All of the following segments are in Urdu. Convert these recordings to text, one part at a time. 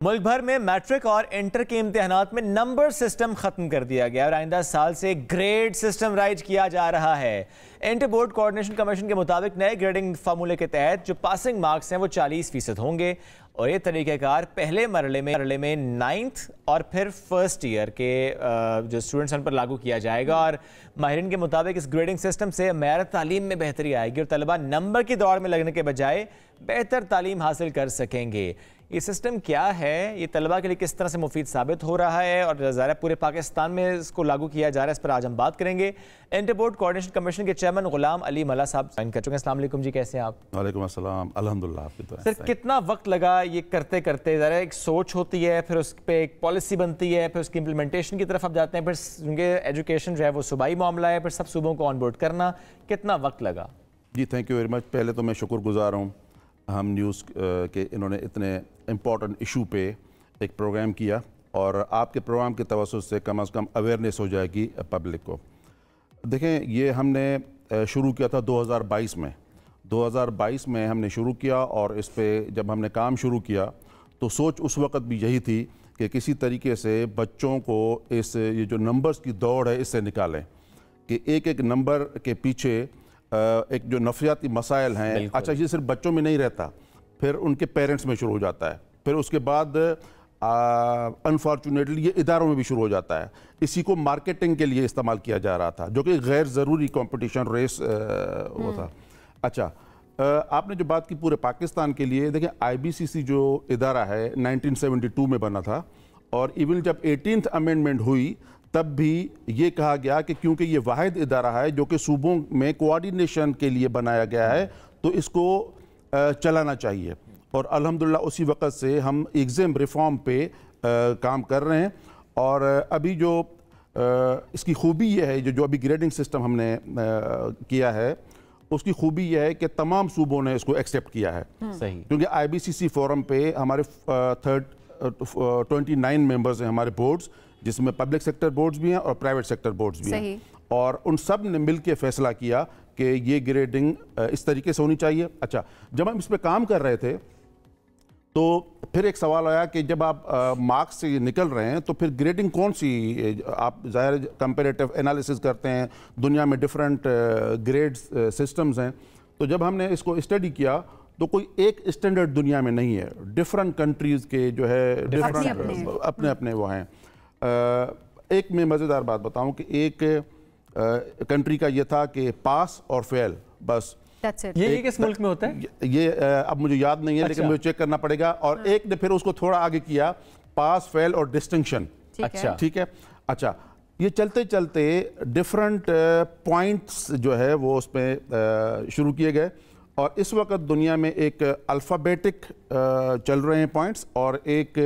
ملک بھر میں میٹرک اور انٹر کے امتحانات میں نمبر سسٹم ختم کر دیا گیا اور آئندہ سال سے گریڈ سسٹم رائج کیا جا رہا ہے۔ انٹر بورڈ کوارڈینیشن کمیشن کے مطابق نئے گریڈنگ فارمولے کے تحت جو پاسنگ مارکس ہیں وہ 40% ہوں گے اور یہ طریقہ کار پہلے مرحلے میں 9th اور پھر فرسٹ ایئر کے جو اسٹوڈنٹس ہیں ان پر لاگو کیا جائے گا اور ماہرین کے مطابق اس گریڈنگ سسٹم سے معیار تعلیم میں بہتری آئے گی اور طلبہ نمبر کی دوڑ میں لگنے کے بجائے بہتر تعلیم حاصل کر سکیں گے۔ یہ سسٹم کیا ہے، یہ طلبہ کے لیے کس طرح سے مفید ثابت ہو رہا ہے اور ظاہر پورے پاکستان میں اس کو لاگو کیا جا رہا ہے، اس پر آج ہم بات کریں گے۔ انٹر بورڈ کوارڈینیشن کمیشن کے چیئرمین غلام علی ملا صاحب سائن کر چکے ہیں۔ السلام علیکم جی، کیسے ہیں آپ؟ وعلیکم السلام، الحمدللہ۔ آپ کی دعا سر کتنا وقت لگا یہ کرتے کرتے؟ ذرا ایک سوچ ہوتی ہے، پھر اس پہ ایک پالیسی بنتی ہے، پھر اس کی امپلیمنٹیشن کی طرف آپ جاتے ہیں، پھر کیونکہ ایجوکیشن جو ہے وہ صوبائی معاملہ ہے، پھر سب صوبوں کو آن بورڈ کرنا، کتنا وقت لگا؟ جی تھینک یو ویری مچ۔ پہلے تو میں شکر گزار ہوں ہم نیوز کے انہوں نے اتنے امپورٹنٹ ایشو پہ ایک پروگرام کیا اور آپ کے پروگرام کے توسط سے کم از کم اویئرنیس ہو جائے گی پبلک کو۔ دیکھیں، یہ ہم نے شروع کیا تھا 2022 میں ہم نے شروع کیا اور اس پہ جب ہم نے کام شروع کیا تو سوچ اس وقت بھی یہی تھی کہ کسی طریقے سے بچوں کو یہ جو نمبرز کی دوڑ ہے اس سے نکالیں، کہ ایک ایک نمبر کے پیچھے ایک جو نفسیاتی مسائل ہیں، اچھا یہ صرف بچوں میں نہیں رہتا، پھر ان کے پیرنٹس میں شروع ہو جاتا ہے، پھر اس کے بعد انفارچونیٹلی یہ اداروں میں بھی شروع ہو جاتا ہے۔ اسی کو مارکیٹنگ کے لیے استعمال کیا جا رہا تھا جو کہ غیر ضروری کمپٹیشن ریس وہ تھا۔ اچھا، آپ نے جو بات کی پورے پاکستان کے لیے، دیکھیں IBCC جو ادارہ ہے 1972 میں بنا تھا اور ایون جب 18th امینڈمنٹ ہوئی تب بھی یہ کہا گیا کہ کیونکہ یہ واحد ادارہ ہے جو کہ صوبوں میں کوآرڈینیشن کے لیے بنایا گیا ہے تو اس کو چلانا چاہیے، اور الحمدللہ اسی وقت سے ہم ایگزام ریفارم پہ کام کر رہے ہیں۔ اور ابھی جو اس کی خوبی یہ ہے، جو ابھی گریڈنگ سسٹم ہم نے کیا ہے، اس کی خوبی یہ ہے کہ تمام صوبوں نے اس کو ایکسیپٹ کیا ہے، صحیح، کیونکہ IBCC فورم پہ ہمارے 29 ممبرز ہیں ہمارے بورڈز، جس میں پبلک سیکٹر بورڈز بھی ہیں اور پرائیویٹ سیکٹر بورڈز بھی ہیں، اور ان سب نے مل کے فیصلہ کیا کہ یہ گریڈنگ اس طریقے سے ہونی چاہیے۔ اچھا، جب ہم اس پہ کام کر رہے تھے تو پھر ایک سوال آیا کہ جب آپ مارکس سے نکل رہے ہیں تو پھر گریڈنگ کون سی؟ آپ ظاہر کمپیریٹیو انالیسز کرتے ہیں، دنیا میں ڈیفرنٹ گریڈ سسٹمز ہیں، تو جب ہم نے اس کو اسٹڈی کیا تو کوئی ایک اسٹینڈرڈ دنیا میں نہیں ہے، ڈیفرنٹ کنٹریز کے جو ہے ڈیفرنٹ اپنے اپنے وہ ہیں۔ ایک میں مزیدار بات بتاؤں کہ ایک کنٹری کا یہ تھا کہ پاس اور فیل، بس یہ کس ملک میں ہوتا ہے؟ یہ اب مجھے یاد نہیں ہے، لیکن مجھے چیک کرنا پڑے گا، اور ایک نے پھر اس کو تھوڑا آگے کیا، پاس فیل اور ڈسٹنکشن۔ اچھا، ٹھیک ہے۔ اچھا، یہ چلتے چلتے ڈیفرنٹ پوائنٹس جو ہے وہ اس میں شروع کیے گئے، اور اس وقت دنیا میں ایک الفابیٹک چل رہے ہیں پوائنٹس اور ایک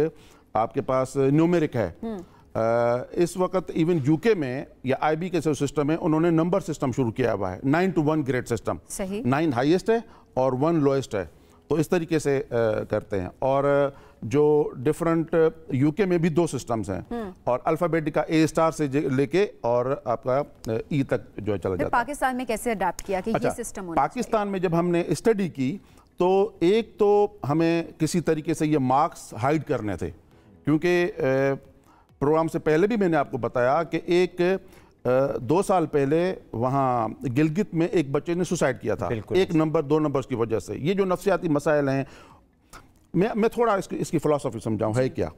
آپ کے پاس نیومیرک ہے۔ اس وقت ایون UK میں یا IB کے سسٹم ہے، انہوں نے نمبر سسٹم شروع کیا ہوا ہے، 9 to 1 گریڈ سسٹم، 9 ہائیسٹ ہے اور 1 لوئسٹ ہے، تو اس طریقے سے کرتے ہیں۔ اور جو ڈیفرنٹ UK میں بھی 2 سسٹمز ہیں، اور الفابیٹک کا A* سے لے کے اور آپ کا E تک جو چلا جاتا ہے۔ پاکستان میں کیسے اڈاپٹ کیا کہ یہ سسٹم ہونا چاہیے؟ پاکستان میں جب ہم نے اسٹڈی کی تو ایک تو ہمیں کسی طریقے سے یہ مارکس ہائیڈ کرنے تھے، کیونکہ پروگرام سے پہلے بھی میں نے آپ کو بتایا کہ 2 سال پہلے وہاں گلگت میں ایک بچے نے سوسائڈ کیا تھا، 1 نمبر 2 نمبرز کی وجہ سے۔ یہ جو نفسیاتی مسائل ہیں، میں تھوڑا اس کی فلسفی سمجھاؤں ہے کیا۔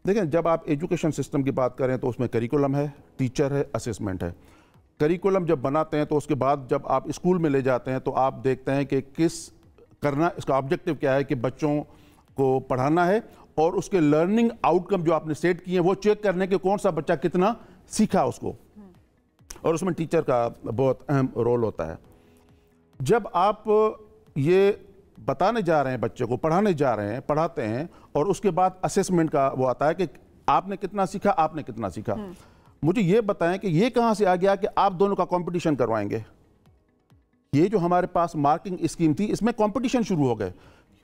دیکھیں، جب آپ ایجوکیشن سسٹم کی بات کریں تو اس میں کریکولم ہے، ٹیچر ہے، اسسمنٹ ہے۔ کریکولم جب بناتے ہیں تو اس کے بعد جب آپ اسکول میں لے جاتے ہیں تو آپ دیکھتے ہیں کہ اس کا آبجیکٹو کیا ہے، کہ بچوں کو پڑھانا ہے اور اس کے لرننگ آؤٹ کم جو آپ نے سیٹ کیے ہیں وہ چیک کرنے کے کون سا بچہ کتنا سیکھا اس کو، اور اس میں ٹیچر کا بہت اہم رول ہوتا ہے۔ جب آپ یہ بتانے جا رہے ہیں بچے کو، پڑھانے جا رہے ہیں، پڑھاتے ہیں، اور اس کے بعد اسیسمنٹ کا وہ آتا ہے کہ آپ نے کتنا سیکھا، آپ نے کتنا سیکھا، مجھے یہ بتائیں کہ یہ کہاں سے آ گیا کہ آپ دونوں کا کمپٹیشن کروائیں گے؟ یہ جو ہمارے پاس مارکنگ اسکیم تھی اس میں کمپٹیشن شروع ہو گئے،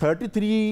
33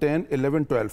10, 11, 12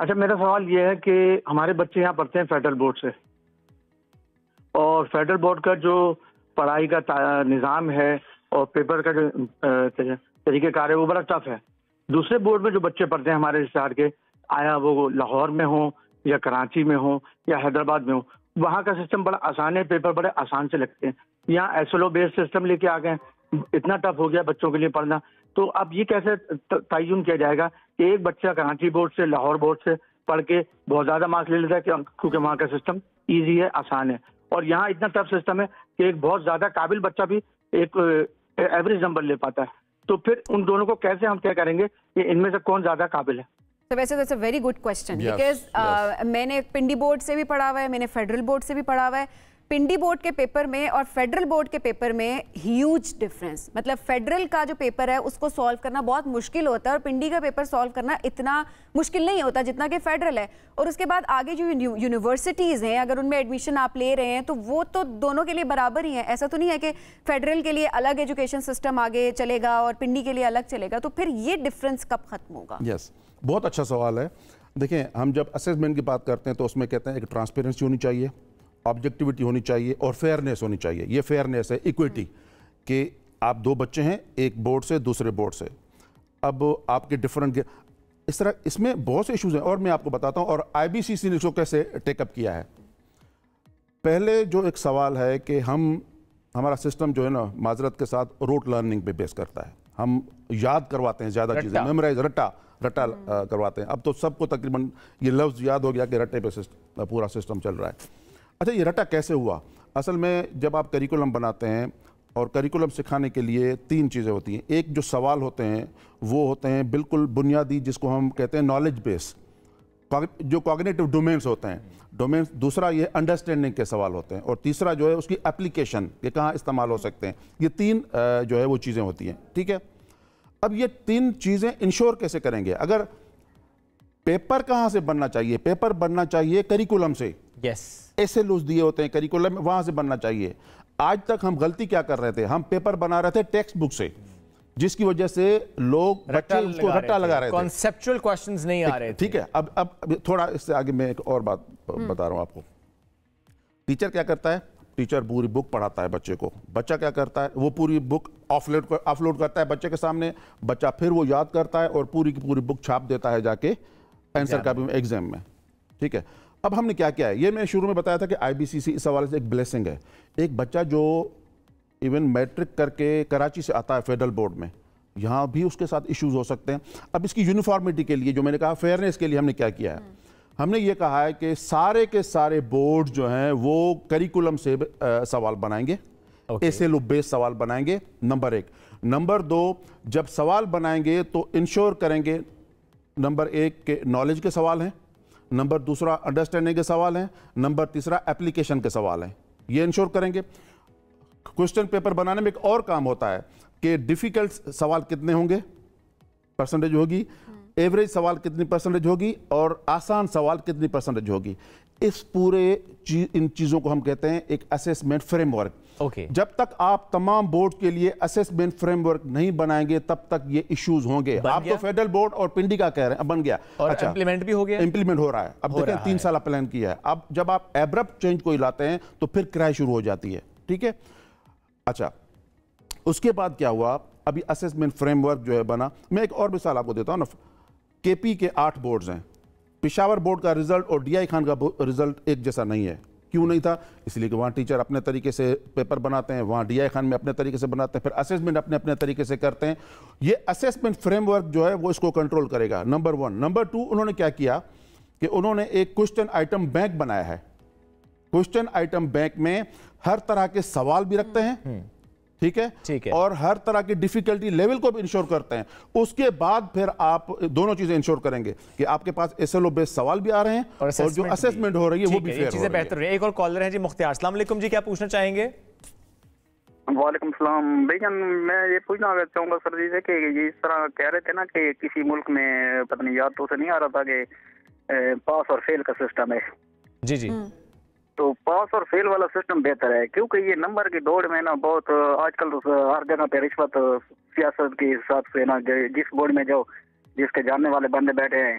اچھا میرا سوال یہ ہے کہ ہمارے بچے یہاں پڑھتے ہیں فیڈرل بورڈ سے، اور فیڈرل بورڈ کا جو پڑھائی کا نظام ہے اور پیپر کا جو طریقہ کار ہے وہ بڑا ٹف ہے. دوسرے بورڈ میں جو بچے پڑھتے ہیں ہمارے شہر کے، آیا وہ لاہور میں ہوں یا کراچی میں ہوں یا حیدرآباد میں ہوں، وہاں کا سسٹم بڑا آسان ہے، پیپر بڑے آسان سے لگتے ہیں. یہاں ایس ایل او بیس سسٹم لے کے آ گئے، اتنا ٹف ہو گیا بچوں کے لیے پڑھنا. تو اب یہ کیسے تعین کیا جائے گا کہ ایک بچہ کراچی بورڈ سے لاہور بورڈ سے پڑھ کے بہت زیادہ مارکس لے لیتا ہے کیونکہ وہاں کا سسٹم ایزی ہے، آسان ہے، اور یہاں اتنا ٹف سسٹم ہے کہ ایک بہت زیادہ قابل بچہ بھی ایک ایوریج نمبر لے پاتا ہے. تو پھر ان دونوں کو کیسے ہم طے کریں گے کہ ان میں سے کون زیادہ قابل ہے؟ تو ویسے that's a very good question because میں نے پنڈی بورڈ سے بھی پڑھا ہوا ہے، میں نے فیڈرل بورڈ سے بھی پڑھا ہوا ہے. پنڈی بورڈ کے پیپر میں اور فیڈرل بورڈ کے پیپر میں ہیوج ڈفرینس، مطلب فیڈرل کا جو پیپر ہے اس کو سالو کرنا بہت مشکل ہوتا ہے اور پنڈی کا پیپر سالو کرنا اتنا مشکل نہیں ہوتا جتنا کہ فیڈرل ہے. اور اس کے بعد آگے جو یونیورسٹیز ہیں اگر ان میں ایڈمیشن آپ لے رہے ہیں تو وہ تو دونوں کے لیے برابر ہی ہیں. ایسا تو نہیں ہے کہ فیڈرل کے لیے الگ ایجوکیشن سسٹم آگے چلے گا اور پنڈی کے لیے الگ چلے گا. تو پھر یہ ڈفرینس کب ختم ہوگا؟ یس، بہت اچھا سوال ہے. دیکھیں ہم جب اسیسمنٹ کی بات کرتے ہیں تو اس میں کہتے ہیں ایک ٹرانسپیرنسی ہونی چاہیے، آبجیکٹیوٹی ہونی چاہیے اور فیئرنیس ہونی چاہیے. یہ فیئرنیس ہے، ایکویٹی، کہ آپ دو بچے ہیں ایک بورڈ سے دوسرے بورڈ سے، اب آپ کے ڈفرنٹ اس طرح اس میں بہت سے ایشوز ہیں اور میں آپ کو بتاتا ہوں. اور آئی بی سی سی نے اس کو کیسے ٹیک اپ کیا ہے. پہلے جو ایک سوال ہے کہ ہمارا سسٹم جو ہے نا معذرت کے ساتھ روٹ لرننگ پہ بیس کرتا ہے. ہم یاد کرواتے ہیں زیادہ چیزیں، میمورائز رٹا کرواتے ہیں. اب تو سب کو تقریباً یہ لفظ یاد ہو گیا کہ رٹے پہ پورا سسٹم چل رہا ہے. اچھا یہ رٹا کیسے ہوا؟ اصل میں جب آپ کریکولم بناتے ہیں اور کریکولم سکھانے کے لیے 3 چیزیں ہوتی ہیں. ایک جو سوال ہوتے ہیں وہ ہوتے ہیں بالکل بنیادی، جس کو ہم کہتے ہیں نالج بیس، جو کوگنیٹو ڈومینز ہوتے ہیں ڈومینز. دوسرا یہ انڈرسٹینڈنگ کے سوال ہوتے ہیں، اور تیسرا جو ہے اس کی اپلیکیشن کہ کہاں استعمال ہو سکتے ہیں. یہ 3 جو ہے وہ چیزیں ہوتی ہیں. ٹھیک ہے، اب یہ 3 چیزیں انشور کیسے کریں گے؟ اگر پیپر کہاں سے بننا چاہیے؟ پیپر بننا چاہیے کریکولم سے. یس، ایسے لوز دیے ہوتے ہیں کریکولم میں، وہاں سے بننا چاہیے. آج تک ہم غلطی کیا کر رہے تھے؟ ہم پیپر بنا رہے تھے ٹیکسٹ بک سے، جس کی وجہ سے لوگ بچے اس کو رٹا لگا رہے تھے، کانسیپچول کوسچنز نہیں آ رہے تھے. ٹھیک ہے، اب تھوڑا اس سے آگے میں ایک اور بات بتا رہا ہوں آپ کو. ٹیچر کیا کرتا ہے؟ ٹیچر پوری بک پڑھاتا ہے بچے کو. بچہ کیا کرتا ہے؟ وہ پوری بک آف لوڈ کرتا ہے بچے کے سامنے. بچہ پھر وہ یاد کرتا ہے اور پوری کی پوری بک چھاپ دیتا ہے جا کے آنسر کاپی میں ایگزام میں. ٹھیک ہے، اب ہم نے کیا کیا ہے؟ یہ میں شروع میں بتایا تھا کہ آئی بی سی سی اس حوالے سے ایک بلیسنگ ہے. ایک بچہ جو ایون میٹرک کر کے کراچی سے آتا ہے فیڈرل بورڈ میں، یہاں بھی اس کے ساتھ ایشوز ہو سکتے ہیں. اب اس کی یونیفارمٹی کے لیے جو میں نے کہا فیئرنیس کے لیے ہم نے کیا کیا ہے؟ ہم نے یہ کہا ہے کہ سارے کے سارے بورڈ جو ہیں وہ کریکولم سے سوال بنائیں گے، ایسے لو بیس سوال بنائیں گے. نمبر 1. نمبر 2، جب سوال بنائیں گے تو انشور کریں گے نمبر 1 کے نالج کے سوال ہیں، نمبر 2 انڈرسٹینڈنگ کے سوال ہیں، نمبر 3 اپلیکیشن کے سوال ہیں. یہ انشور کریں گے. کوسچن پیپر بنانے میں ایک اور کام ہوتا ہے کہ ڈیفیکلٹ سوال کتنے ہوں گے، پرسنٹیج ہوگی، ایوریج سوال کتنی پرسنٹیج ہوگی، اور آسان سوال کتنی پرسنٹیج ہوگی. اس پورے ان چیزوں کو ہم کہتے ہیں ایک اسیسمنٹ فریم ورک. جب تک آپ تمام بورڈ کے لیے اسیسمنٹ فریم ورک نہیں بنائیں گے تب تک یہ ایشوز ہوں گے. آپ تو فیڈرل بورڈ اور پنڈی کا کہہ رہے ہیں، بن گیا اور امپلیمنٹ بھی ہو گیا، امپلیمنٹ ہو رہا ہے. اب دیکھیں 3 سال پلان کیا ہے. اب جب آپ ایبرپٹ چینج کو لاتے ہیں تو پھر کرائے شروع ہو جاتی ہے. ٹھیک ہے، اچھا اس کے بعد کیا ہوا؟ ابھی اسیسمنٹ فریم ورک جو ہے بنا. میں ایک اور مثال آپ کو دیتا ہوں نا. کے پی کے 8 بورڈز ہیں. پشاور بورڈ کا رزلٹ اور ڈی آئی خان کا رزلٹ ایک جیسا نہیں ہے. کیوں نہیں تھا؟ اس لیے کہ وہاں ٹیچر اپنے طریقے سے پیپر بناتے ہیں، وہاں ڈی آئی خان میں اپنے طریقے سے بناتے ہیں، پھر اسیسمنٹ اپنے طریقے سے کرتے ہیں. یہ اسیسمنٹ فریم ورک جو ہے وہ اس کو کنٹرول کرے گا. نمبر 1. نمبر 2، انہوں نے کیا کیا کہ انہوں نے ایک کوسچن آئٹم بینک بنایا ہے. کوسچن آئٹم بینک میں ہر طرح کے سوال بھی رکھتے ہیں، ٹھیک ہے، اور ہر طرح کی ڈیفیکلٹی لیول کو بھی انشور کرتے ہیں. اس کے بعد پھر آپ دونوں چیزیں انشور کریں گے کہ آپ کے پاس ایس ایل او بیس سوال بھی آ رہے ہیں اور جو اسیسمنٹ ہو رہی ہے وہ بھی فیئر ہو رہی ہے. ایک اور کالر ہے جی مختار. السلام علیکم جی، کیا پوچھنا چاہیں گے؟ وعلیکم السلام بھائی جان. میں یہ پوچھنا چاہوں گا سر جی سے کہ یہ اس طرح کہہ رہے تھے نا کہ کسی ملک میں پتہ نہیں یاد تو سے نہیں آ رہا تھا کہ پاس اور فیل کا سسٹم ہے. جی جی، تو پاس اور فیل والا سسٹم بہتر ہے کیونکہ یہ نمبر کی دوڑ میں نا بہت آج کل ہر جگہ پہ رشوت سیاست کے حساب سے نا جس بورڈ میں جاؤ جس کے جاننے والے بندے بیٹھے ہیں